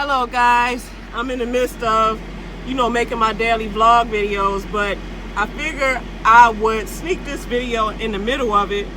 Hello guys, I'm in the midst of, making my daily vlog videos, but I figure I would sneak this video in the middle of it.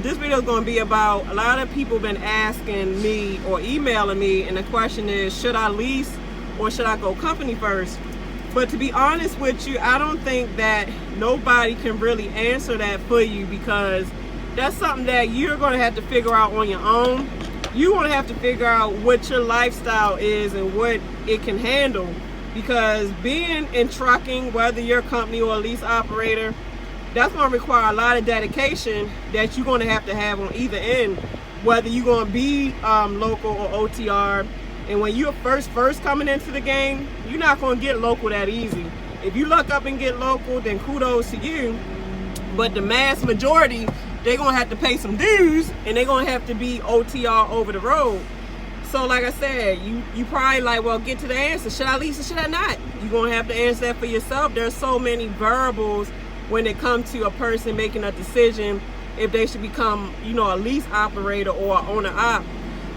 This video is going to be about, a lot of people been asking me or emailing me, and the question is, should I lease or should I go company first? But to be honest with you, I don't think that nobody can really answer that for you, because that's something that you're going to have to figure out on your own. You want to have to figure out what your lifestyle is and what it can handle, because being in trucking, whether you're a company or a lease operator, that's going to require a lot of dedication that you're going to have on either end, whether you're going to be local or OTR. And when you're first coming into the game, you're not going to get local that easy. If you luck up and get local, then kudos to you. But the mass majority, they're going to have to pay some dues, and they're going to have to be OTR over the road. So like I said, you probably like, well, get to the answer. Should I lease or should I not? You're going to have to answer that for yourself. There's so many variables when it comes to a person making a decision if they should become, a lease operator or an owner-op.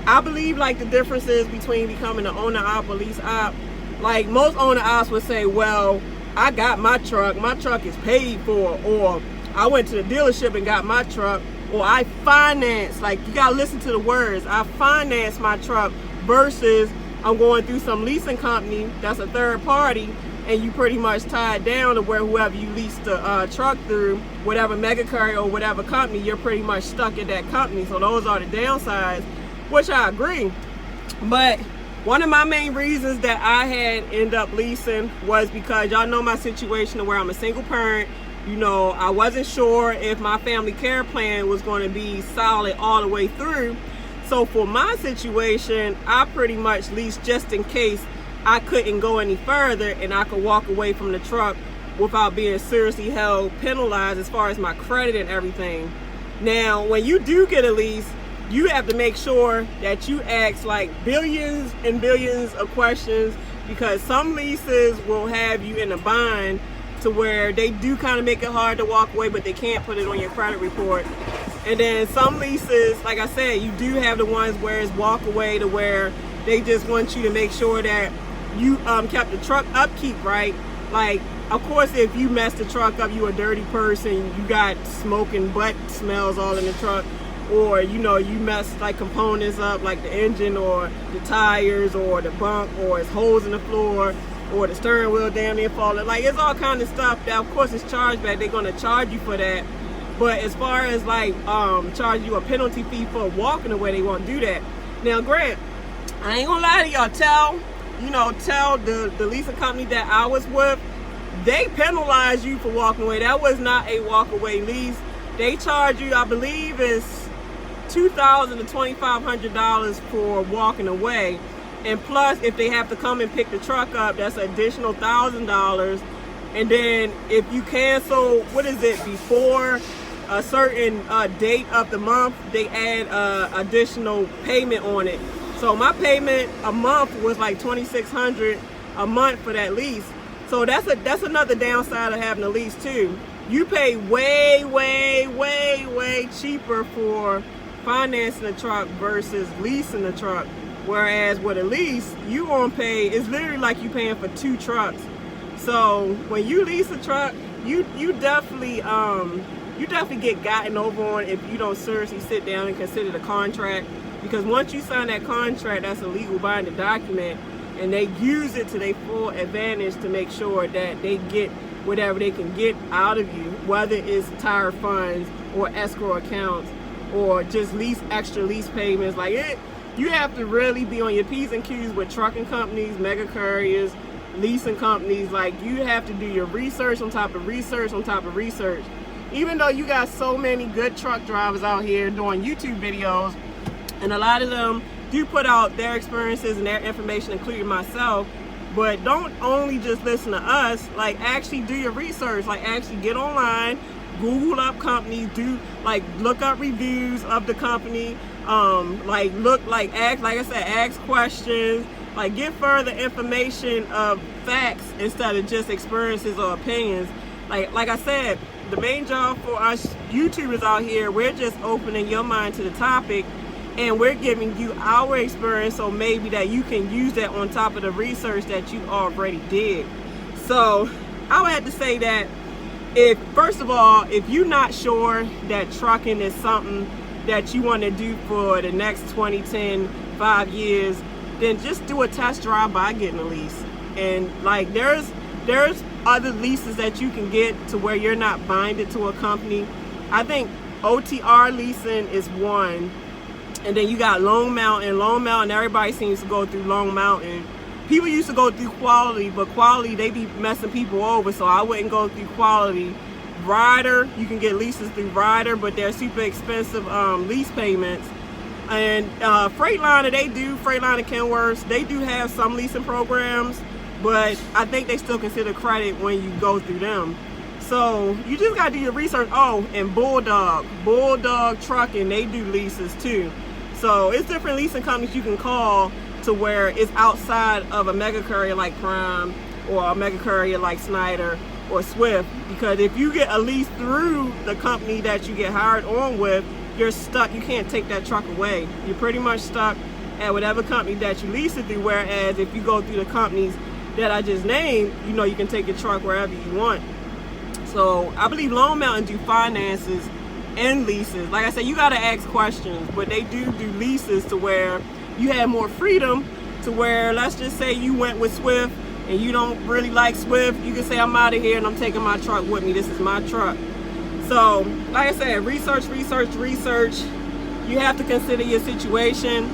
I believe like the differences between becoming an owner-op or lease-op, like most owner-ops would say, well, I got my truck is paid for, or I went to the dealership and got my truck, or I financed. Like, you gotta listen to the words. I financed my truck versus I'm going through some leasing company that's a third party, and you pretty much tied down to where whoever you lease the truck through, whatever mega carrier or whatever company, you're pretty much stuck at that company. So those are the downsides, which I agree. But one of my main reasons that I had ended up leasing was because y'all know my situation where I'm a single parent. I wasn't sure if my family care plan was going to be solid all the way through. So for my situation, I pretty much leased just in case I couldn't go any further and I could walk away from the truck without being seriously held, penalized as far as my credit and everything. Now, when you do get a lease, you have to make sure that you ask like billions and billions of questions, because some leases will have you in a bind to where they do kind of make it hard to walk away, but they can't put it on your credit report. And then some leases, like I said, you do have the ones where it's walk away to where they just want you to make sure that you kept the truck upkeep right. Like, of course, if you mess the truck up, you a dirty person, you got smoking butt smells all in the truck, or you mess like components up, like the engine or the tires or the bunk, or it's holes in the floor, or the steering wheel damn near falling. Like, it's all kind of stuff that of course is charged back. They're going to charge you for that. But as far as like charge you a penalty fee for walking away, they won't do that. Now Grant, I ain't gonna lie to y'all, tell the leasing company that I was with, they penalize you for walking away. That was not a walk away lease. They charge you, I believe it's $2,000 to $2,500 for walking away. And plus, if they have to come and pick the truck up, that's an additional $1,000. And then if you cancel, before a certain date of the month, they add additional payment on it. So my payment a month was like $2,600 a month for that lease. So that's another downside of having a lease too. You pay way cheaper for financing a truck versus leasing the truck. Whereas with a lease, you gonna pay, it's literally like you paying for 2 trucks. So when you lease a truck, you definitely get gotten over on if you don't seriously sit down and consider the contract. Because once you sign that contract, that's a legal binding document, and they use it to their full advantage to make sure that they get whatever they can get out of you, whether it's tire funds or escrow accounts or just extra lease payments. Like it. You have to really be on your P's and Q's with trucking companies, mega carriers, leasing companies. Like, you have to do your research on top of research on top of research. Even though you got so many good truck drivers out here doing YouTube videos, and a lot of them do put out their experiences and their information, including myself, but don't only just listen to us. Like, actually do your research. Like, actually get online, Google up companies, look up reviews of the company, ask questions, like get further information of facts instead of just experiences or opinions. Like I said, the main job for us YouTubers out here, we're just opening your mind to the topic and we're giving you our experience, so maybe that you can use that on top of the research that you already did. So I would have to say that first of all, if you're not sure that trucking is something that you want to do for the next 20, 10, 5 years, then just do a test drive by getting a lease. And like there's other leases that you can get to where you're not binded to a company. I think OTR leasing is one. And then you got Long Mountain. Long Mountain, everybody seems to go through Long Mountain. People used to go through Quality, but Quality, they be messing people over, so I wouldn't go through Quality. Ryder, you can get leases through Ryder, but they're super expensive lease payments. And Freightliner, Freightliner Kenworth, they do have some leasing programs, but I think they still consider credit when you go through them. So you just got to do your research. Oh, and Bulldog Trucking, they do leases too. So it's different leasing companies you can call to where it's outside of a mega courier like Prime or a mega courier like Snyder or Swift, because if you get a lease through the company that you get hired on with, you're stuck. You can't take that truck away. You're pretty much stuck at whatever company that you lease it through, whereas if you go through the companies that I just named, you can take your truck wherever you want. So I believe Long Mountain do finances and leases. Like I said, you got to ask questions, but they do leases to where you have more freedom, to where, let's just say you went with Swift and you don't really like Swift, you can say, I'm out of here and I'm taking my truck with me. This is my truck. So like I said, research. You have to consider your situation.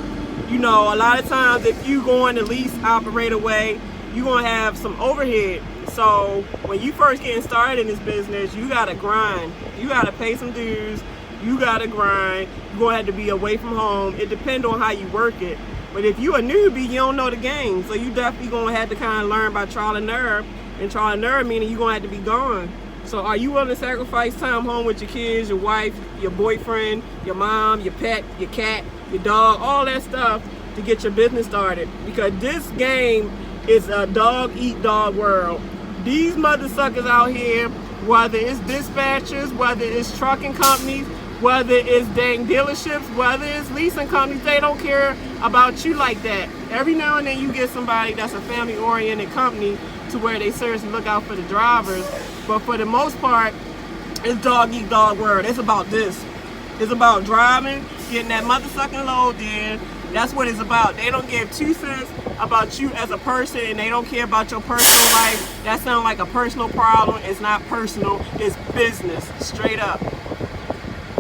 A lot of times if you go in the lease operator way, you're going to have some overhead. So when you first getting started in this business, you got to grind. You got to pay some dues. You got to grind. You're going to have to be away from home. It depends on how you work it. But if you a newbie, you don't know the game. So you definitely going to have to kind of learn by trial and error. And trial and error meaning you're going to have to be gone. So are you willing to sacrifice time home with your kids, your wife, your boyfriend, your mom, your pet, your cat, your dog, all that stuff to get your business started? Because this game is a dog-eat-dog world. These mother suckers out here, whether it's dispatchers, whether it's trucking companies, whether it's dang dealerships, whether it's leasing companies, they don't care about you like that. Every now and then you get somebody that's a family-oriented company to where they seriously look out for the drivers. But for the most part, it's dog-eat-dog world. It's about this. It's about driving, getting that mother sucking load in. That's what it's about. They don't give 2 cents about you as a person, and they don't care about your personal life. That sounds like a personal problem. It's not personal. It's business, straight up.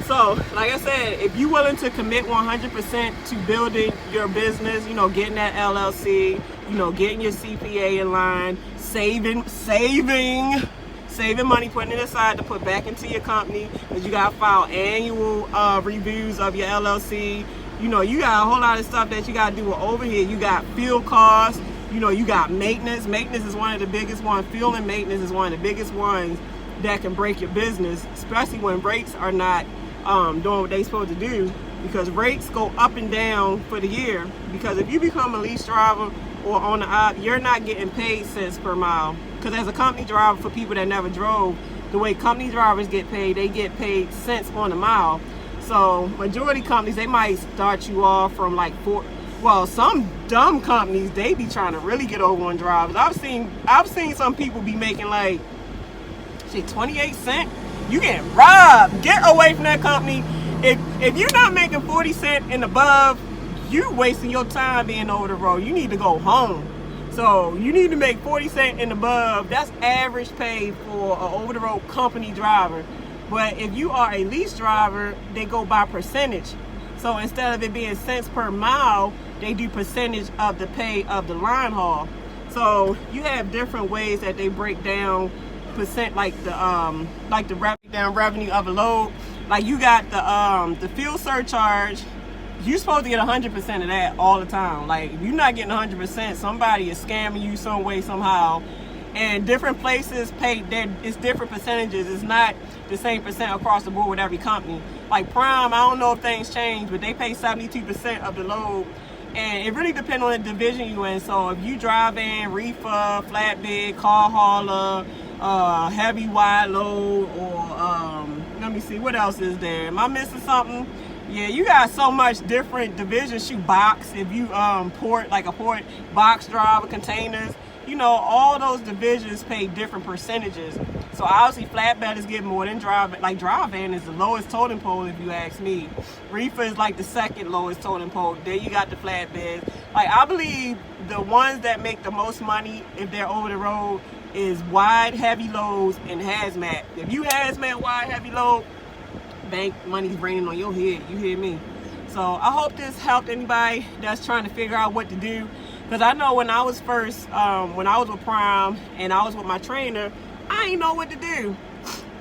So, like I said, if you're willing to commit 100% to building your business, getting that LLC, getting your CPA in line, saving money, putting it aside to put back into your company, because you got to file annual reviews of your LLC. You got a whole lot of stuff that you got to do with overhead. You got fuel costs. You got maintenance. Maintenance is one of the biggest ones. Fuel and maintenance is one of the biggest ones that can break your business, especially when rates are not doing what they're supposed to do, because rates go up and down for the year. Because if you become a lease driver or on the op, you're not getting paid cents per mile. Because as a company driver, for people that never drove, the way company drivers get paid, they get paid cents on the mile. So majority companies, they might start you off from like some dumb companies, they be trying to really get over on drivers. I've seen some people be making like 28 cents. You getting robbed. Get away from that company. If you're not making 40 cents and above, you wasting your time being over the road. You need to go home. So you need to make 40 cents and above. That's average pay for an over the road company driver. But if you are a lease driver, they go by percentage. So instead of it being cents per mile, they do percentage of the pay of the line haul. So you have different ways that they break down percent, like the revenue of a load. Like you got the fuel surcharge. You're supposed to get 100% of that all the time. Like if you're not getting 100%, somebody is scamming you some way, somehow. And different places pay, it's different percentages. It's not the same percent across the board with every company. Like Prime, I don't know if things change, but they pay 72% of the load. And it really depends on the division you're in. So if you drive in reefer, flatbed, car hauler, heavy wide load, or let me see, what else is there? Am I missing something? Yeah, you got so much different divisions. Shoot, box, if you port, like a port, box driver, containers, you know, all those divisions pay different percentages. So obviously flatbed is getting more than drive, like dry van is the lowest totem pole if you ask me. Reefer is like the second lowest totem pole. Then you got the flatbeds. Like I believe the ones that make the most money if they're over the road is wide heavy loads and hazmat. If you hazmat wide heavy load, bank money's raining on your head, you hear me? So I hope this helped anybody that's trying to figure out what to do, because I know when I was first when I was with Prime and I was with my trainer, I didn't know what to do.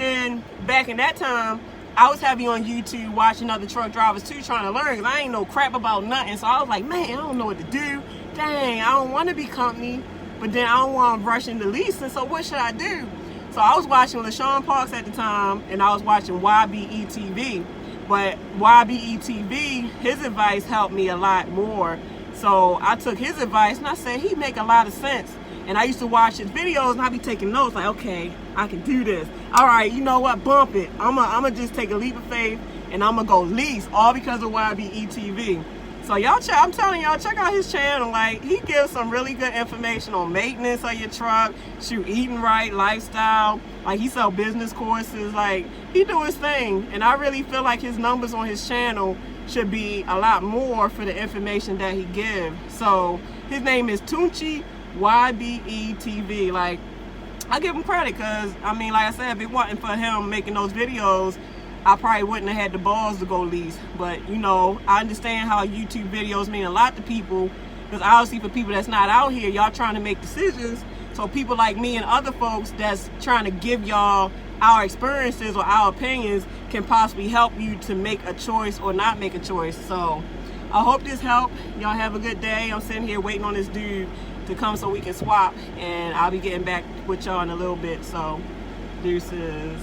And back in that time I was heavy on YouTube watching other truck drivers too, trying to learn, because I ain't know crap about nothing. So I was like, man, I don't know what to do. Dang, I don't want to be company, but then I don't want to rush into leasing, so what should I do? So I was watching LaShawn Parks at the time, and I was watching YBETV. But YBETV, his advice helped me a lot more. So I took his advice, and I said, he make a lot of sense. And I used to watch his videos, and I'd be taking notes, like, okay, I can do this. All right, you know what, bump it. I'm gonna just take a leap of faith, and I'm gonna go lease, all because of YBETV. So y'all check, I'm telling y'all, check out his channel. Like, he gives some really good information on maintenance of your truck, shoot, eating right, lifestyle. Like, he sell business courses. Like, he do his thing. And I really feel like his numbers on his channel should be a lot more for the information that he gives. So his name is Tunchi YBETV. Like, I give him credit, because I mean, like I said, if it wasn't for him making those videos, I probably wouldn't have had the balls to go lease. But you know, I understand how YouTube videos mean a lot to people, because obviously for people that's not out here, y'all trying to make decisions. So people like me and other folks that's trying to give y'all our experiences or our opinions can possibly help you to make a choice or not make a choice. So I hope this helped. Y'all have a good day. I'm sitting here waiting on this dude to come so we can swap, and I'll be getting back with y'all in a little bit. So deuces.